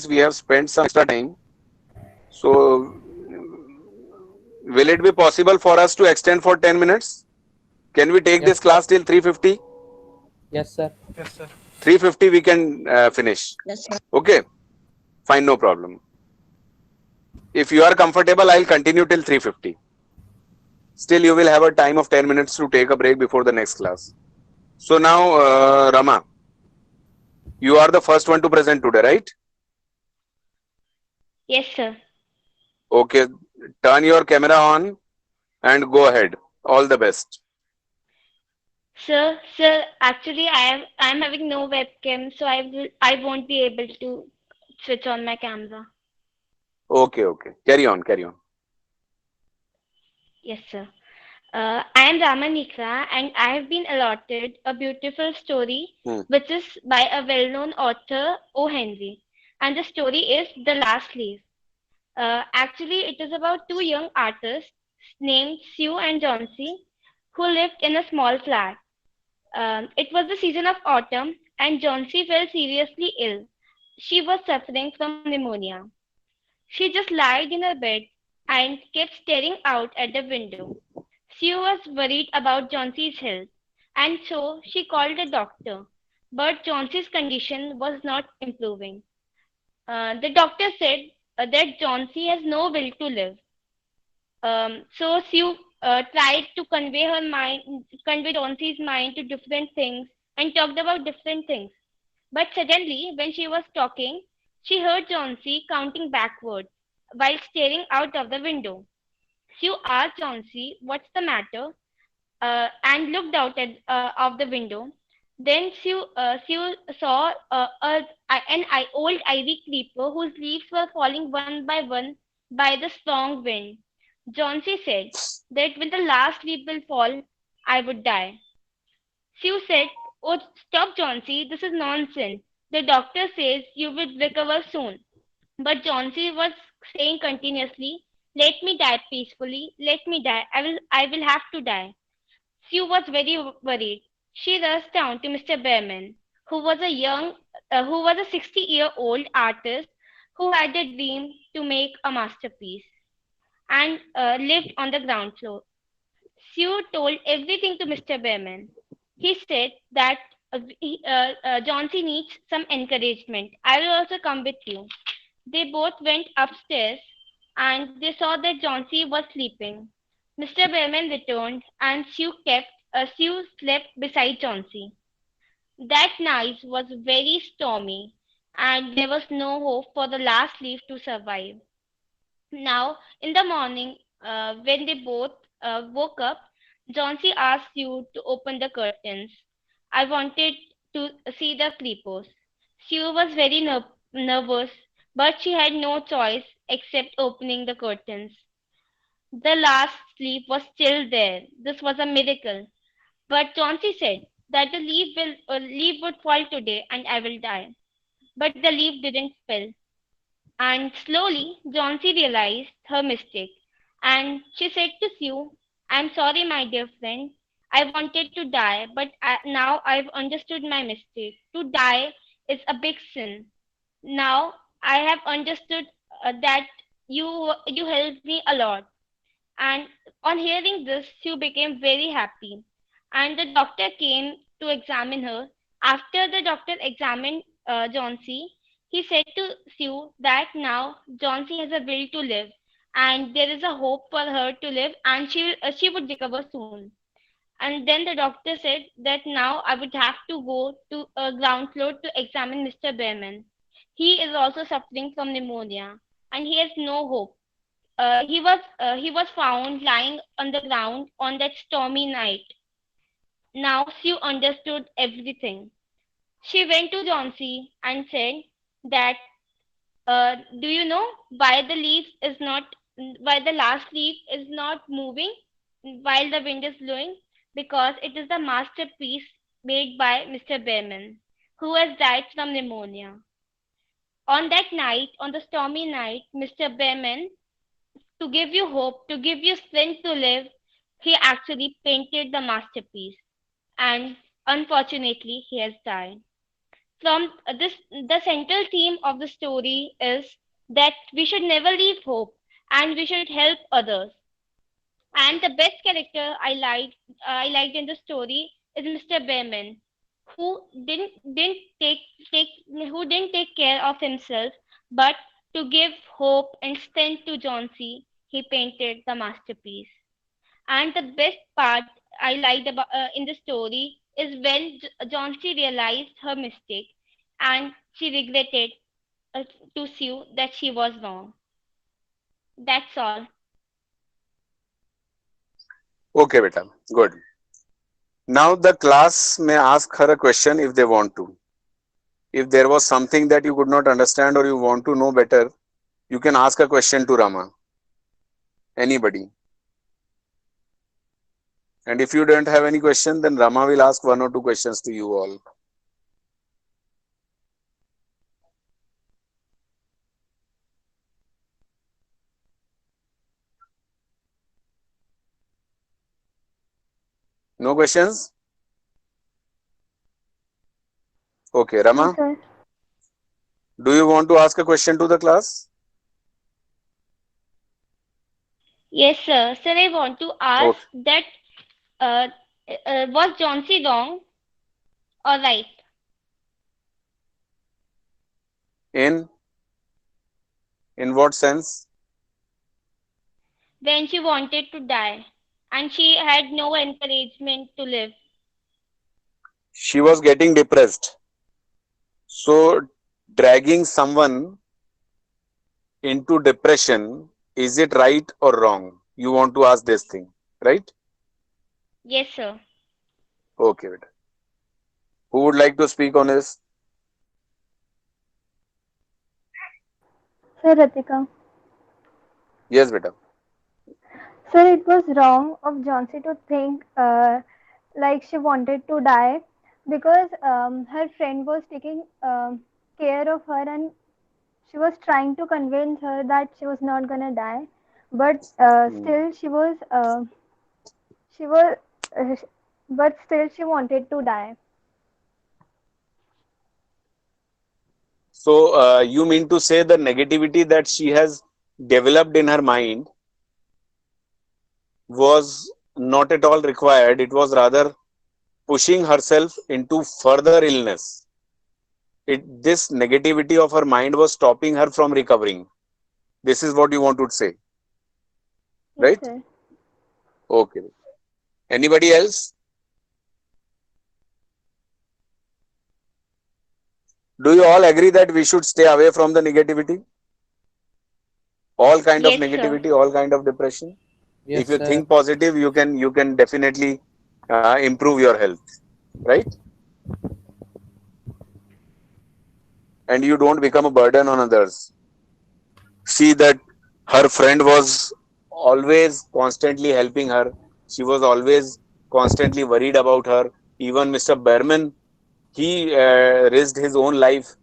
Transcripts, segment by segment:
we have spent some extra time. So, will it be possible for us to extend for 10 minutes? Can we take Yes, this sir. class till 3:50? Yes, sir. 3:50 we can finish. Yes, sir. Okay, fine, no problem. If you are comfortable, I'll continue till 3:50. Still, you will have a time of 10 minutes to take a break before the next class. So now, Rama, you are the first one to present today, right? Yes, sir. Okay, turn your camera on and go ahead. All the best. Sir, actually I'm having no webcam, so I won't be able to switch on my camera. Okay, okay. Carry on, carry on. Yes, sir. I am Ramanika and I have been allotted a beautiful story Hmm. which is by a well-known author, O. Henry. And the story is The Last Leaf. Actually, it is about two young artists named Sue and Johnsy who lived in a small flat. It was the season of autumn and Johnsy fell seriously ill. She was suffering from pneumonia. She just lied in her bed and kept staring out at the window. Sue was worried about Johnsy's health, and so she called a doctor. But Johnsy's condition was not improving. The doctor said that Johnsy has no will to live. So Sue tried to convey Johnsy's mind to different things and talked about different things. But suddenly, when she was talking, she heard Johnsy counting backwards while staring out of the window. Sue asked Johnsy, "What's the matter?" And looked out at of the window. Then Sue saw an old ivy creeper whose leaves were falling one by one by the strong wind. Johnsy said that when the last leaf will fall, I would die. Sue said, "Oh, stop, Johnsy, this is nonsense. The doctor says you will recover soon." But Johnsy was saying continuously, "Let me die peacefully, let me die. I will have to die." Sue was very worried. She rushed down to Mr. Behrman, who was a 60-year-old artist who had a dream to make a masterpiece and lived on the ground floor. Sue told everything to Mr. Behrman. He said that Johnsy needs some encouragement. I will also come with you. They both went upstairs and they saw that Johnsy was sleeping. Mr. Behrman returned and Sue slept beside Johnsy. That night was very stormy and there was no hope for the last leaf to survive. Now, in the morning, when they both woke up, Johnsy asked Sue to open the curtains. I wanted to see the creepers. Sue was very nervous, but she had no choice except opening the curtains. The last leaf was still there. This was a miracle. But Chauncey said that the leaf would fall today and I will die. But the leaf didn't fall. And slowly Chauncey realized her mistake. And she said to Sue, "I'm sorry, my dear friend. I wanted to die, but now I've understood my mistake. To die is a big sin. Now I have understood that you helped me a lot." And on hearing this, Sue became very happy. And the doctor came to examine her. After the doctor examined Johnsy, he said to Sue that now Johnsy has a will to live, and there is a hope for her to live, and she would recover soon. And then the doctor said that now I would have to go to ground floor to examine Mr. Behrman. He is also suffering from pneumonia, and he has no hope. He was found lying on the ground on that stormy night. Now Sue understood everything. She went to Johnsy and said that, "Do you know why why the last leaf is not moving while the wind is blowing? Because it is the masterpiece made by Mr. Behrman, who has died from pneumonia. On that night, on the stormy night, Mr. Behrman, to give you hope, to give you strength to live, he actually painted the masterpiece. And unfortunately, he has died." from this, the central theme of the story is that we should never leave hope and we should help others. And the best character I liked in the story is Mr. Behrman, who didn't take care of himself, but to give hope and strength to Johnsy, he painted the masterpiece. And the best part I liked about in the story is when Johnsy realized her mistake and she regretted uh, to Sue that she was wrong. That's all. Okay, beta. Good. Now the class may ask her a question if they want to. If there was something that you could not understand or you want to know better, you can ask a question to Rama. Anybody. And if you don't have any question, then Rama will ask one or two questions to you all. No questions? Okay, No, Rama, sir. do you want to ask a question to the class? Yes, sir. Sir, I want to ask Okay. that uh, was Johnsy wrong or right In what sense? when she wanted to die and she had no encouragement to live? She was getting depressed. So dragging someone into depression, is it right or wrong? You want to ask this thing, right? Yes, sir. Okay, beta. Who would like to speak on this? Sir, Ratika. Yes, beta. Sir, it was wrong of Johnsy to think like she wanted to die because her friend was taking care of her and she was trying to convince her that she was not gonna die, but Hmm. still she was, uh, but still she wanted to die. So you mean to say the negativity that she has developed in her mind was not at all required. It was rather pushing herself into further illness. This negativity of her mind was stopping her from recovering. This is what you want to say, Yes, right? sir. Okay. Anybody else? Do you all agree that we should stay away from the negativity? All kind of Yes, sir. negativity, all kind of depression. If Yes, you sir. think positive, you can definitely improve your health, right? And you don't become a burden on others. See that her friend was always constantly helping her. She was always constantly worried about her. Even Mr. Berman, he risked his own life.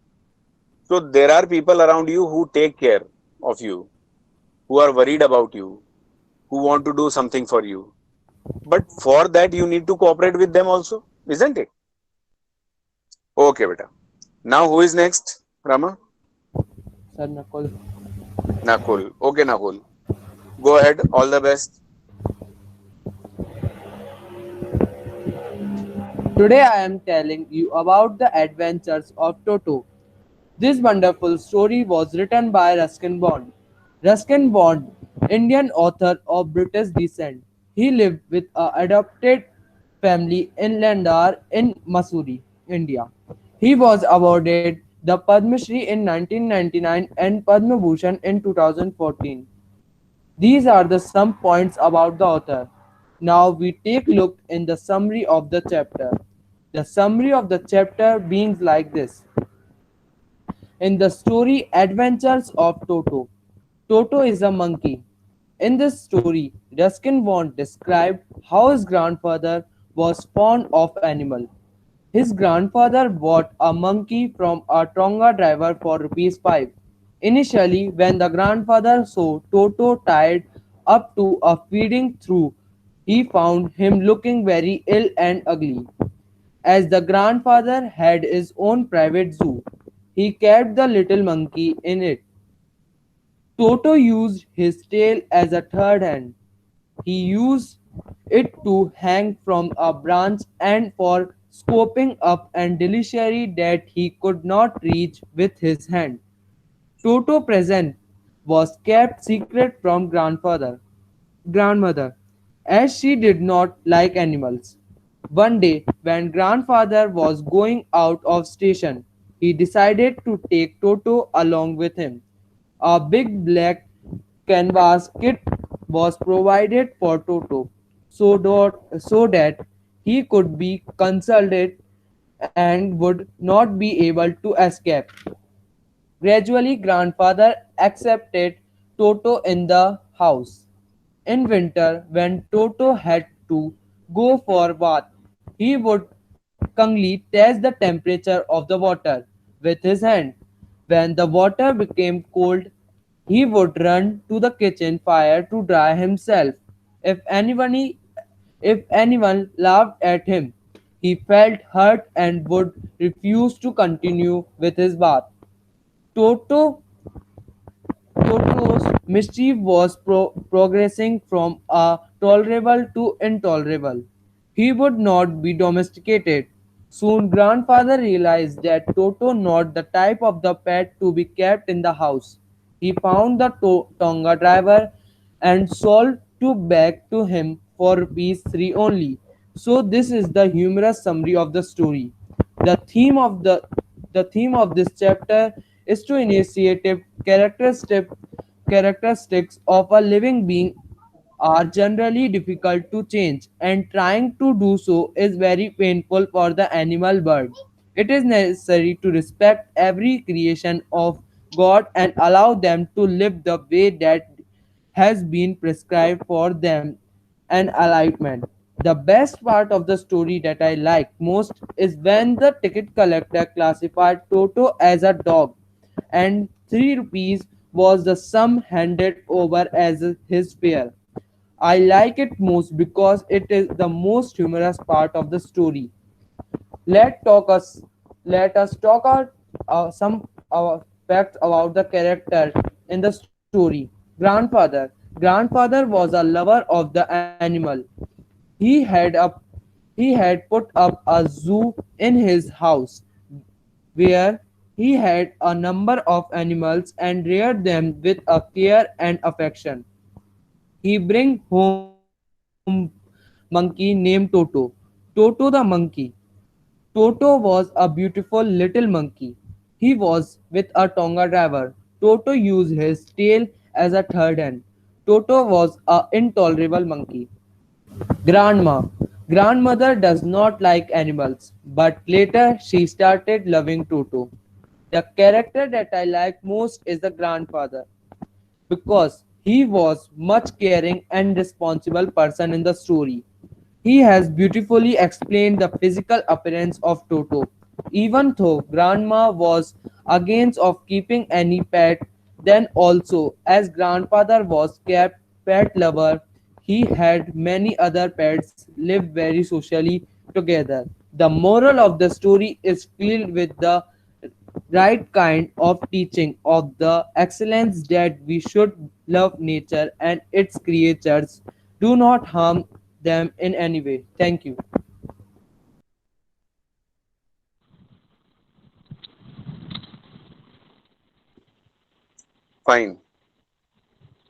So there are people around you who take care of you, who are worried about you, who want to do something for you. But for that, you need to cooperate with them also, isn't it? Okay, beta. Now, who is next? Rama? Sir Nakul. Nakul. Okay, Nakul. Go ahead. All the best. Today I am telling you about the adventures of Toto. This wonderful story was written by Ruskin Bond. Ruskin Bond, Indian author of British descent. He lived with an adopted family in Landar in Mussoorie, India. He was awarded the Padma Shri in 1999 and Padma Bhushan in 2014. These are the some points about the author. Now we take look in the summary of the chapter. The summary of the chapter being like this. In the story Adventures of Toto, Toto is a monkey. In this story, Ruskin Bond described how his grandfather was fond of animal. His grandfather bought a monkey from a Tonga driver for rupees 5. Initially, when the grandfather saw Toto tied up to a feeding trough, he found him looking very ill and ugly. As the grandfather had his own private zoo, he kept the little monkey in it. Toto used his tail as a third hand. He used it to hang from a branch and for scooping up and delicacy that he could not reach with his hand. Toto present was kept secret from grandmother, as she did not like animals. One day, when grandfather was going out of station, he decided to take Toto along with him. A big black canvas kit was provided for Toto so that he could be consulted and would not be able to escape. Gradually, grandfather accepted Toto in the house. In winter, when Toto had to go for bath, he would cunningly test the temperature of the water with his hand. When the water became cold, he would run to the kitchen fire to dry himself. If anyone, if anyone laughed at him, he felt hurt and would refuse to continue with his bath. Toto Toto's mischief was progressing from a tolerable to intolerable. He would not be domesticated. Soon grandfather realized that Toto not the type of the pet to be kept in the house. He found the Tonga driver and sold two back to him for rupees 3 only. So this is the humorous summary of the story. The theme of the theme of this chapter is to initiative characteristics of a living being are generally difficult to change, and trying to do so is very painful for the animal bird. It is necessary to respect every creation of God and allow them to live the way that has been prescribed for them and alignment. The best part of the story that I like most is when the ticket collector classified Toto as a dog and 3 rupees was the sum handed over as his fare. I like it most because it is the most humorous part of the story. Let talk us Let us talk out some facts about the character in the story. Grandfather was a lover of the animal. He had a he had put up a zoo in his house where he had a number of animals and reared them with a care and affection. He bring home monkey named Toto. Toto the monkey. Toto was a beautiful little monkey. He was with a Tonga driver. Toto used his tail as a third hand. Toto was a intolerable monkey. Grandma. Grandmother does not like animals, but later she started loving Toto. The character that I like most is the grandfather because he was much caring and responsible person in the story. He has beautifully explained the physical appearance of Toto. Even though grandma was against of keeping any pet, then also as grandfather was kept pet lover, he had many other pets live very socially together. The moral of the story is filled with the right kind of teaching of the excellence that we should love nature and its creatures. Do not harm them in any way. Thank you. Fine.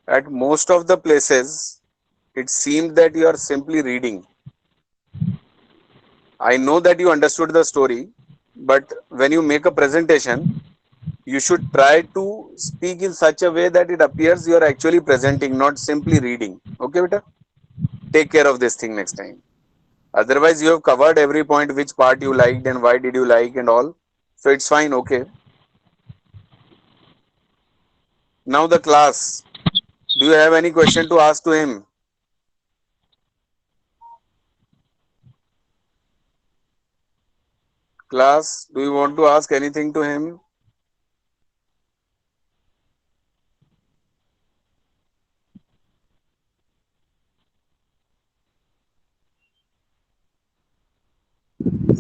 At most of the places, it seemed that you are simply reading. I know that you understood the story, but when you make a presentation, you should try to speak in such a way that it appears you are actually presenting, not simply reading. Okay, beta? Take care of this thing next time. Otherwise, you have covered every point, which part you liked and why did you like and all. So it's fine. Okay. Now the class. Do you have any question to ask to him? Class, do you want to ask anything to him?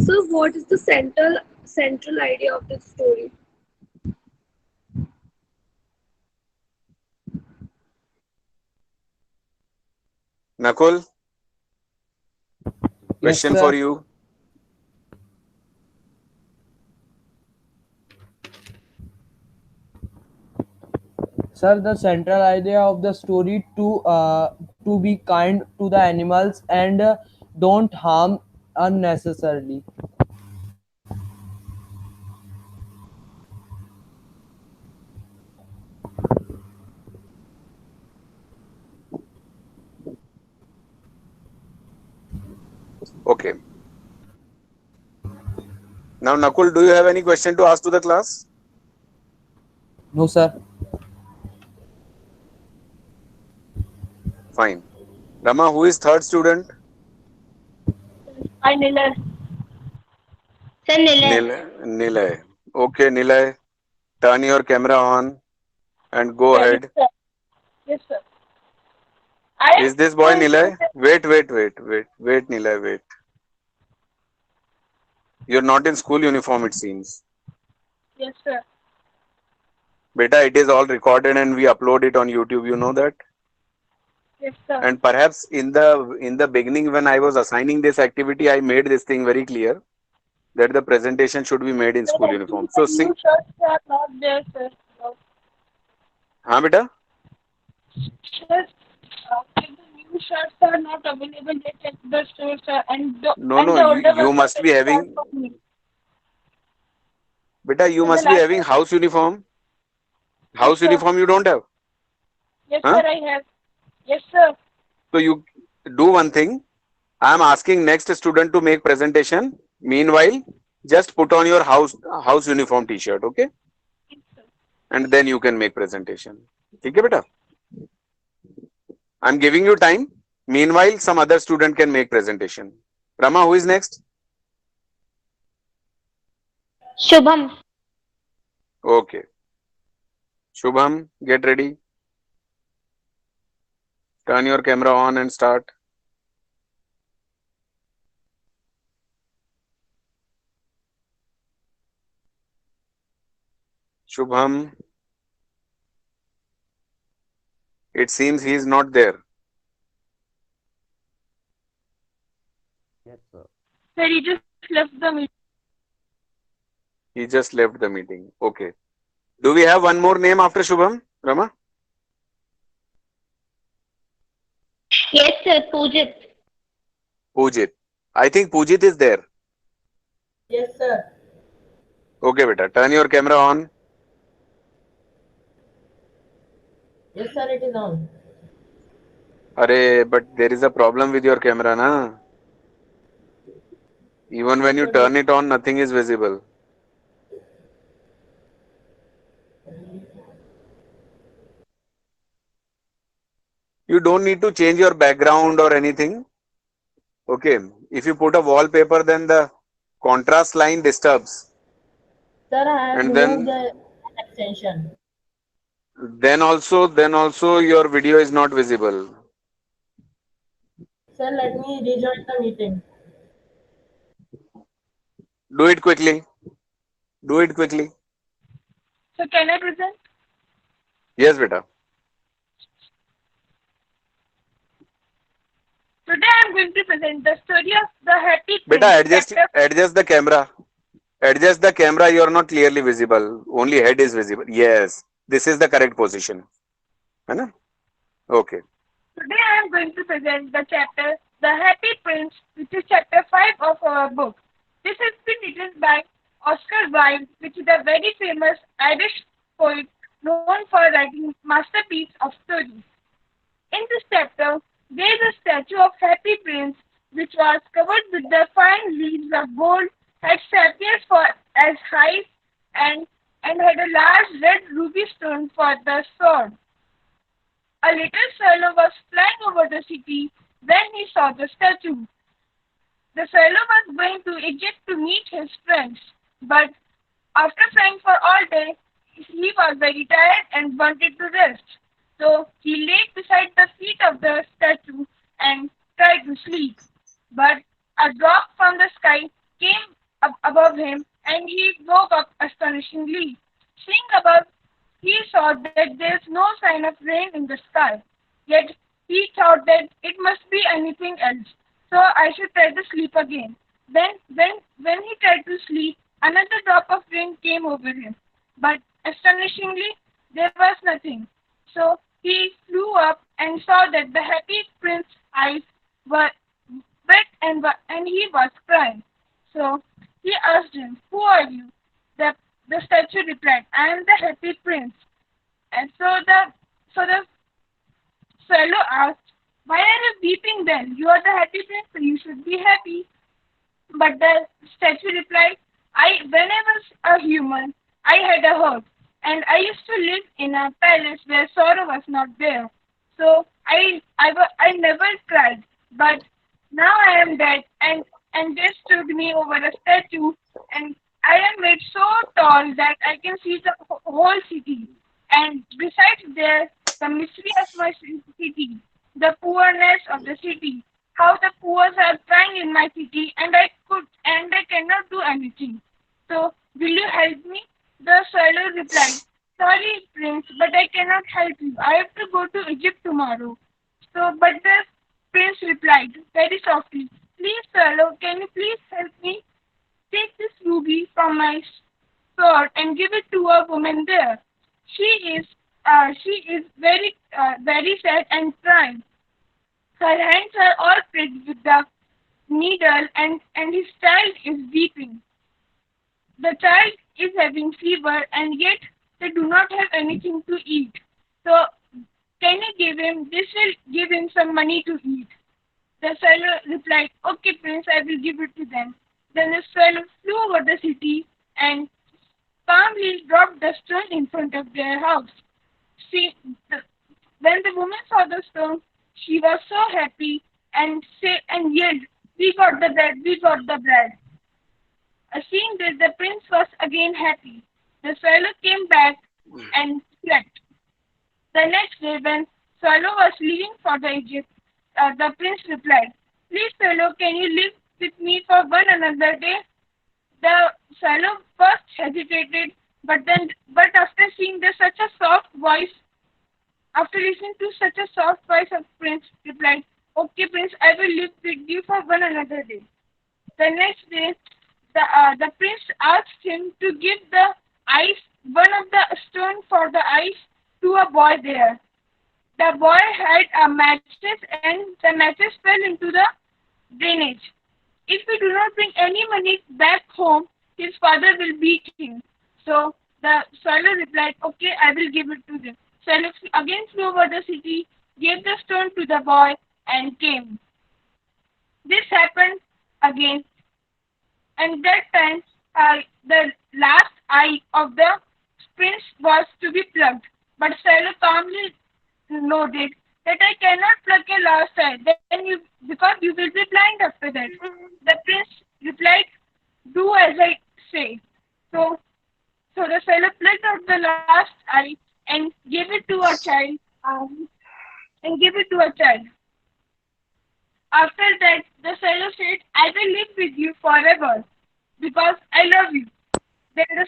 So, what is the central idea of this story? Nakul, Yes, question for sir. you. Sir, the central idea of the story to be kind to the animals and don't harm unnecessarily. Okay. Now, Nakul, do you have any question to ask to the class? No, sir. Fine. Rama, who is third student? I Nilay. Sir Nilay. Nilay. Okay, Nilay, turn your camera on and go Yeah, yes, ahead. sir. Yes, sir. I am Is this boy going to Nilay? Wait, Nilay, wait. You're not in school uniform, it seems. yes, sir. Beta, it is all recorded and we upload it on YouTube. You know that? Yes, sir. And perhaps in the beginning, when I was assigning this activity, I made this thing very clear that the presentation should be made in Sir, school actually, uniform. the So new see, shirts are not there, sir. No. हाँ बेटा? Sir, the new shirts are not available yet at the store, sir, No, and no, the older you ones are must be very far having, from me. beta, you In the must be last having time, house uniform. yes, House sir. uniform you don't have, Yes, huh? sir, I have. Yes, sir. So you do one thing. I am asking next student to make presentation. Meanwhile, just put on your house uniform T-shirt, okay? Yes, sir. And then you can make presentation. ठीक है बेटा? I'm giving you time. Meanwhile, some other student can make presentation. Rama, who is next? Shubham. Okay. Shubham, get ready. Turn your camera on and start. Shubham, it seems he is not there. Yes, sir. Sir, he just left the meeting. He just left the meeting. Okay. Do we have one more name after Shubham? Rama? Yes, sir. Pujit. Pujit. I think Pujit is there. Yes, sir. Okay, beta. Turn your camera on. Yes, sir, it is on. Arey, but there is a problem with your camera, na? Even when you turn it on, nothing is visible. You don't need to change your background or anything. Okay. If you put a wallpaper, then the contrast line disturbs. Sir, I have And removed then the extension. then also your video is not visible. Sir, let me rejoin the meeting. Do it quickly. Do it quickly. So, can I present? Yes, beta. Today, I am going to present the story of the Happy Beta, Prince, adjust chapter. adjust the camera. Adjust the camera. You are not clearly visible. Only head is visible. Yes. This is the correct position. है ना? Okay. Today, I am going to present the chapter The Happy Prince, which is chapter 5 of our book. This has been written by Oscar Wilde, which is a very famous Irish poet known for writing masterpieces of stories. In this chapter, there is a statue of Happy Prince, which was covered with the fine leaves of gold, had sapphires for as high and had a large red ruby stone for the sword. A little swallow was flying over the city when he saw the statue. The swallow was going to Egypt to meet his friends, but after flying for all day, he was very tired and wanted to rest. So he lay beside the feet of the statue and tried to sleep. But a drop from the sky came above him, and he woke up astonishingly. Seeing above, he saw that there's no sign of rain in the sky. Yet he thought that it must be anything else. So I should try to sleep again. When he tried to sleep, another drop of rain came over him. But astonishingly, there was nothing. So he flew up and saw that the happy prince's eyes were wet and he was crying. So he asked him, "Who are you?" The statue replied, "I am the happy prince." And so the swallow asked, "Why are you weeping then? You are the happy prince, so you should be happy." But the statue replied, When I was a human, I had a hut, and I used to live in a palace where sorrow was not there. So I never cried. But now I am dead, and they stood me over a statue, and I am made so tall that I can see the whole city. And besides there, the mystery of my city, the poorness of the city, how the poor are crying in my city, and I cannot do anything. So will you help me? The swallow replied, "Sorry, prince, but I cannot help you. I have to go to Egypt tomorrow." But the prince replied very softly, "Please, swallow, can you please help me? Take this ruby from my sword and give it to a woman there. She is very sad and crying. Her hands are all pricked with the needle, and his child is weeping. The child is having fever, and yet they do not have anything to eat. So can you give him? This will give him some money to eat." The swallow replied, "Okay, prince, I will give it to them." Then the swallow flew over the city and calmly dropped the stone in front of their house. See, when the woman saw the stone, she was so happy and yelled, "We got the bread! We got the bread!" Seeing this, the prince was again happy. The swallow came back and slept. The next day, when swallow was leaving for the Egypt, the prince replied, "Please, swallow, can you live with me for one another day?" The swallow first hesitated, but after seeing such a soft voice, after listening to such a soft voice of prince, replied, "Okay, prince, I will live with you for one another day." The next day, the prince asked him to give one of the stone for the ice to a boy there. The boy had a matches, and the matches fell into the drainage. "If we do not bring any money back home, his father will beat him." So the swallow replied, "Okay, I will give it to them." Swallow again flew over the city, gave the stone to the boy, and came. This happened again, and that time the last eye of the prince was to be plucked. But swallow calmly noted that, "I cannot pluck a last eye, because you will be blind after that." The prince replied, "Do as I say." So, so the swallow plucked out the last eye and gave it to a child. And gave it to a child. After that, the swallow said, "I will live with you forever because I love you." Then the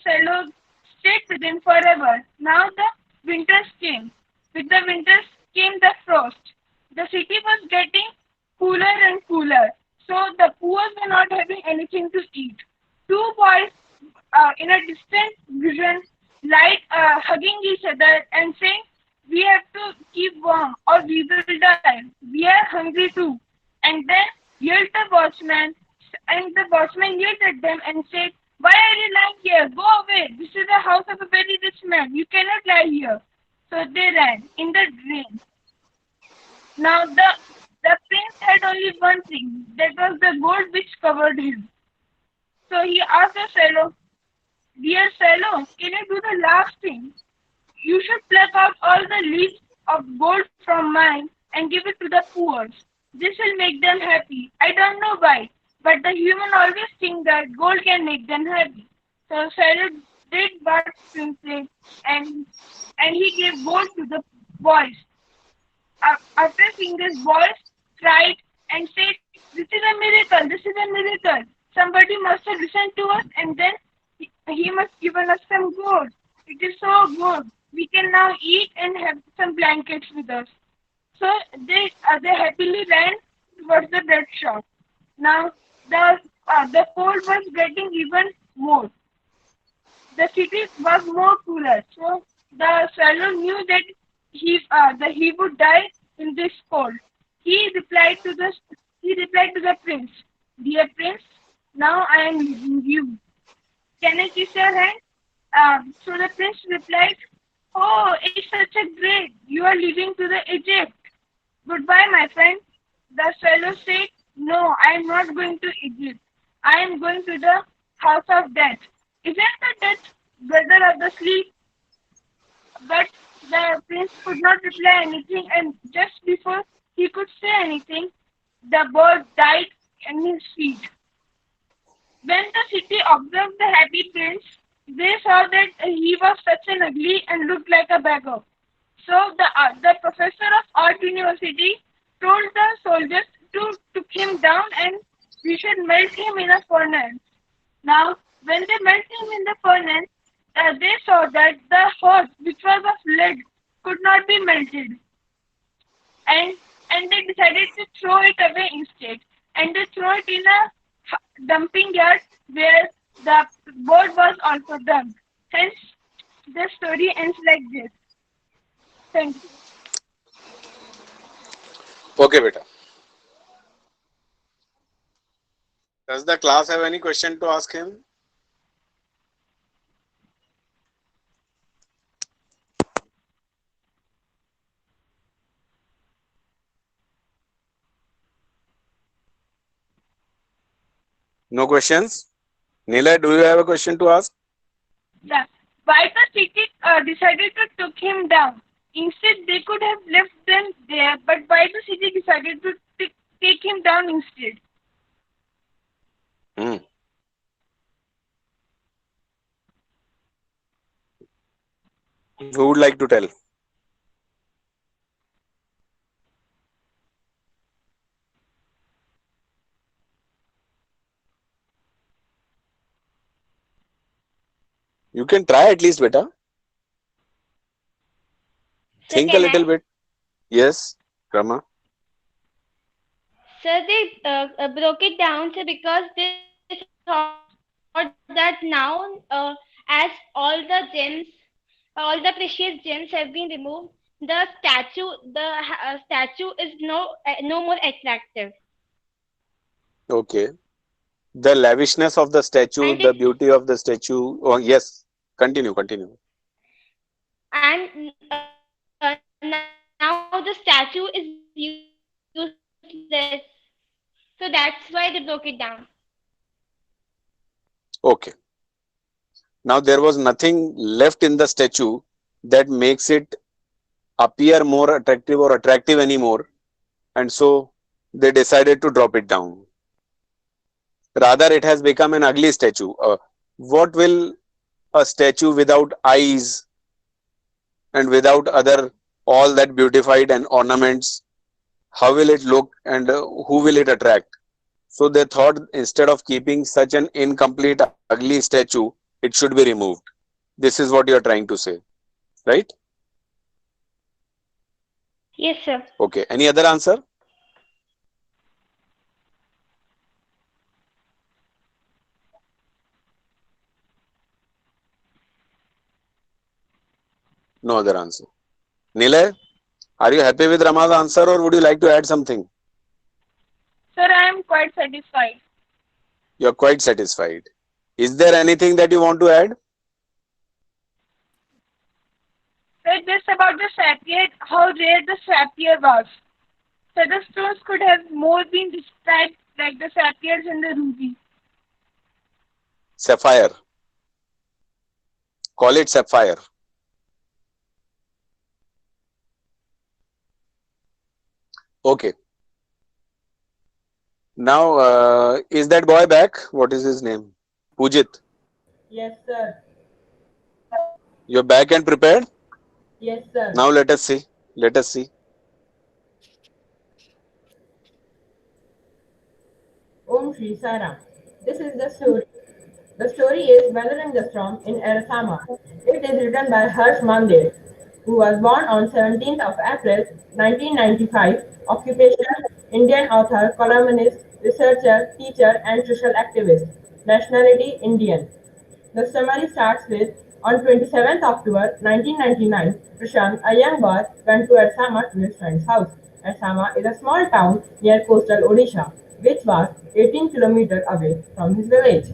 swallow stayed with him forever. Now the winters came. With the winters came the frost. The city was getting cooler and cooler, so the poor were not having anything to eat. Two boys in a distant vision lied, hugging each other and saying, "We have to keep warm or we will die. We are hungry too." And then yelled the watchman, and the watchman yelled at them and said, "Why are you lying here? Go away. This is the house of a very rich man. You cannot lie here." So they ran in the rain. Now the prince had only one thing, that was the gold which covered him. So he asked the swallow, "Dear swallow, can you do the last thing? You should pluck out all the leaves of gold from mine and give it to the poor. This will make them happy. I don't know why, but the human always think that gold can make them happy." So swallow did what prince said, and he gave gold to the boys. After seeing this, boys cried and said, "This is a miracle! This is a miracle!" somebody must have listened to us, and then he must given us some gold. It is so good. We can now eat and have some blankets with us. So they happily ran towards the bread shop. Now the cold was getting even more. The city was more cooler, so the swallow knew that he would die in this cold. He replied to the he replied to the prince, "Dear prince, now I am leaving you. Can I kiss your hand?" So the prince replied, "Oh, it's such a great! You are leaving to the Egypt. Goodbye, my friend." The swallow said, "No, I am not going to Egypt. I am going to the house of death. Isn't the death brother of the sleep?" But the prince could not reply anything, and just before he could say anything, the bird died in his feet. When the city observed the happy prince, they saw that he was such an ugly and looked like a beggar. So the professor of art university told the soldiers to took him down and we should melt him in a furnace. Now, when they melt him in the furnace, they saw that the horse, which was of lead, could not be melted, and they decided to throw it away instead, and they throw it in a dumping yard where the bird was also dumped. Hence, the story ends like this. Thank you. Okay, beta. Does the class have any question to ask him? No questions? Nilay, do you have a question to ask? Yeah. Why the city decided to took him down? Instead, they could have left them there, but why the city decided to take him down instead? Hmm. Who would like to tell? You can try at least, beta. Sir, Think a can little I? bit. Yes, Rama. Sir, they broke it down, sir, because they thought that now, as all the precious gems have been removed, the statue is no more attractive, Okay. The lavishness of the statue, and the it's beauty of the statue. Oh, yes. Continue, continue. and now the statue is useless. So that's why they broke it down. Okay. Now there was nothing left in the statue that makes it appear more attractive or attractive anymore. And so they decided to drop it down. Rather, it has become an ugly statue. What will a statue without eyes and without other all that beautified and ornaments, how will it look, and who will it attract? So they thought instead of keeping such an incomplete ugly statue, it should be removed. This is what you are trying to say, right? Yes, sir. Okay. Any other answer? No other answer. Nilay, are you happy with Rama's answer, or would you like to add something? Sir, I am quite satisfied. You're quite satisfied. Is there anything that you want to add? Sir, just about the sapphire, how rare the sapphire was. So the stones could have more been described like the sapphires and the ruby. Sapphire. Call it sapphire. Okay. Now, is that boy back? What is his name? Pujit. Yes, sir. You're back and prepared? Yes, sir. Now let us see. Let us see. Om Shri Saram. This is the story. The story is Weathering the Storm in Arizona. It is written by Harsh Mandir, who was born on 17th of April 1995, occupation Indian author, columnist, researcher, teacher, and social activist. Nationality Indian. The summary starts with on 27th October 1999, Prashant, a young boy, went to Ersama to his friend's house. Ersama is a small town near coastal Odisha, which was 18 kilometers away from his village.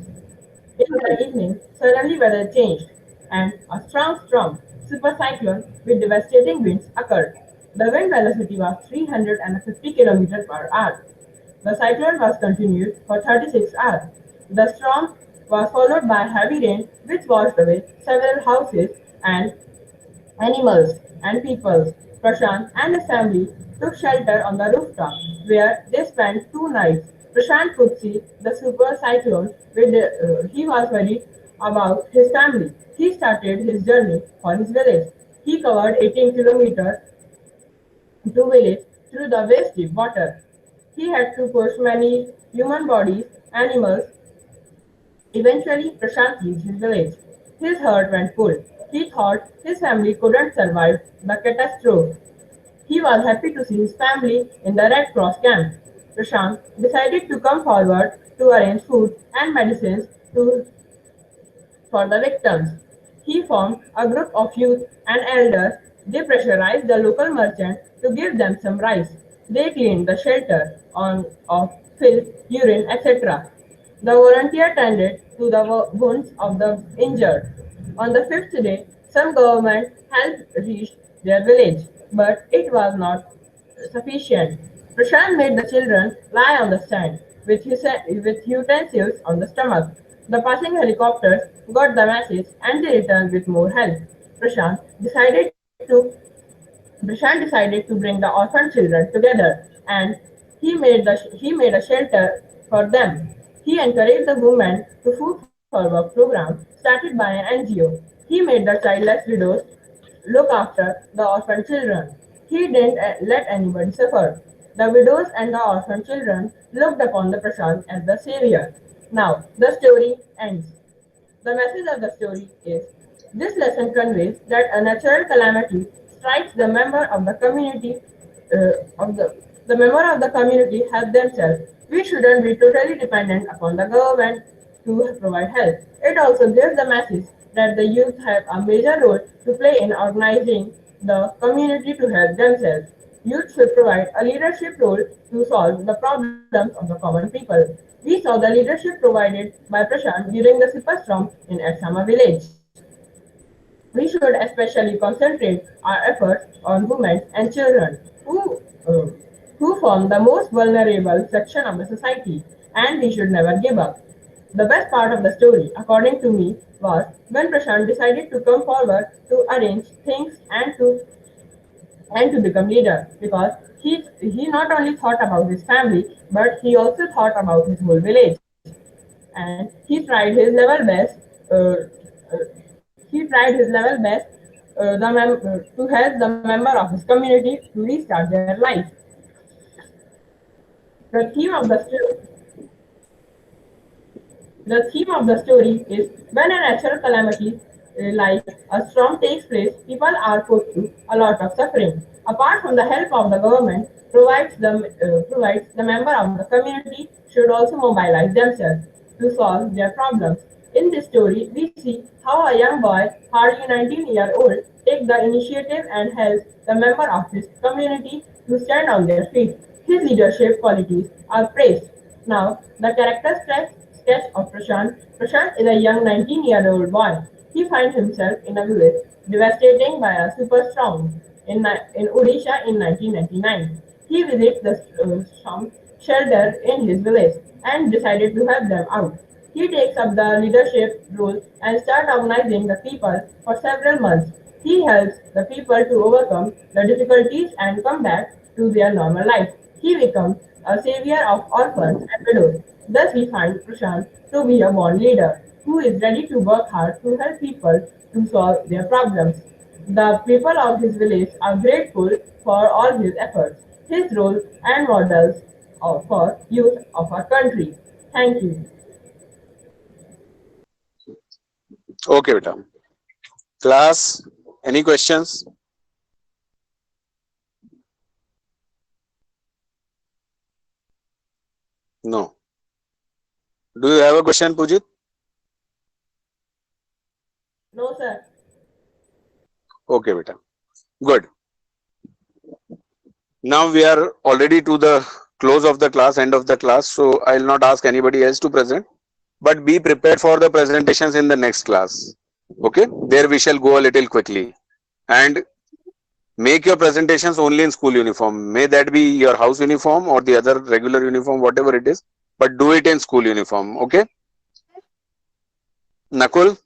In the evening, suddenly weather changed, and a strong storm, supercyclone with devastating winds occurred. The wind velocity was 350 km per hour. The cyclone was continued for 36 hours. The storm was followed by heavy rain, which washed away several houses and animals and people. Prashant and his family took shelter on the rooftop, where they spent 2 nights. Prashant could see the super cyclone. He was worried about his family. He started his journey for his village. He covered 18 kilometers to village through the waist deep water. He had to push many human bodies, animals. Eventually, Prashant reached his village. His heart went full. He thought his family couldn't survive the catastrophe. He was happy to see his family in the Red Cross camp. Prashant decided to come forward to arrange food and medicines for the victims. He formed a group of youth and elders. They pressurized the local merchant to give them some rice. They cleaned the shelter of filth, urine, etc. The volunteer tended to the wounds of the injured. On the fifth day, some government help reached their village, but it was not sufficient. Prashant made the children lie on the sand with utensils on the stomach. The passing helicopters got the message and they returned with more help. Prashant decided to Prashant decided to bring the orphan children together and he made a shelter for them. He encouraged the women to Food for Work program started by an NGO. He made the childless widows look after the orphan children. He didn't let anybody suffer. The widows and the orphan children looked upon the Prashant as the savior. Now, the story ends. The message of the story is this lesson conveys that a natural calamity strikes the member of the community the member of the community help themselves. We shouldn't be totally dependent upon the government to provide help. It also gives the message that the youth have a major role to play in organizing the community to help themselves. Youth should provide a leadership role to solve the problems of the common people. We saw the leadership provided by Prashant during the superstorm in Ersama village. We should especially concentrate our efforts on women and children uh, who form the most vulnerable section of the society, and we should never give up. The best part of the story, according to me, was when Prashant decided to come forward to arrange things and to become leader because he not only thought about his family but he also thought about his whole village and he tried his level best to help the member of his community to restart their life. The theme of the story The theme of the story is when a natural calamity like a storm takes place, people are put through a lot of suffering. Apart from the help of the government, provides the member of the community should also mobilize themselves to solve their problems. In this story, we see how a young boy, hardly 19-year-old, take the initiative and help the member of his community to stand on their feet. His leadership qualities are praised. Now, the sketch of Prashant. Prashant is a young 19-year-old boy. He finds himself in a village devastated by a superstorm in Odisha in 1999. He visits the storm shelter in his village and decided to help them out. He takes up the leadership role and starts organizing the people for several months. He helps the people to overcome the difficulties and come back to their normal life. He becomes a savior of orphans and widows. Thus, we find Prashant to be a born leader who is ready to work hard to help people to solve their problems. The people of his village are grateful for all his efforts, his role and models for youth of our country. Thank you. Okay, beta. Class, any questions? No. Do you have a question, Pujit? No, sir. Okay, beta. Good. Now we are already to the close of the class, end of the class. So I'll not ask anybody else to present, but be prepared for the presentations in the next class. Okay. There we shall go a little quickly and make your presentations only in school uniform. May that be your house uniform or the other regular uniform, whatever it is, but do it in school uniform. Okay. Nakul?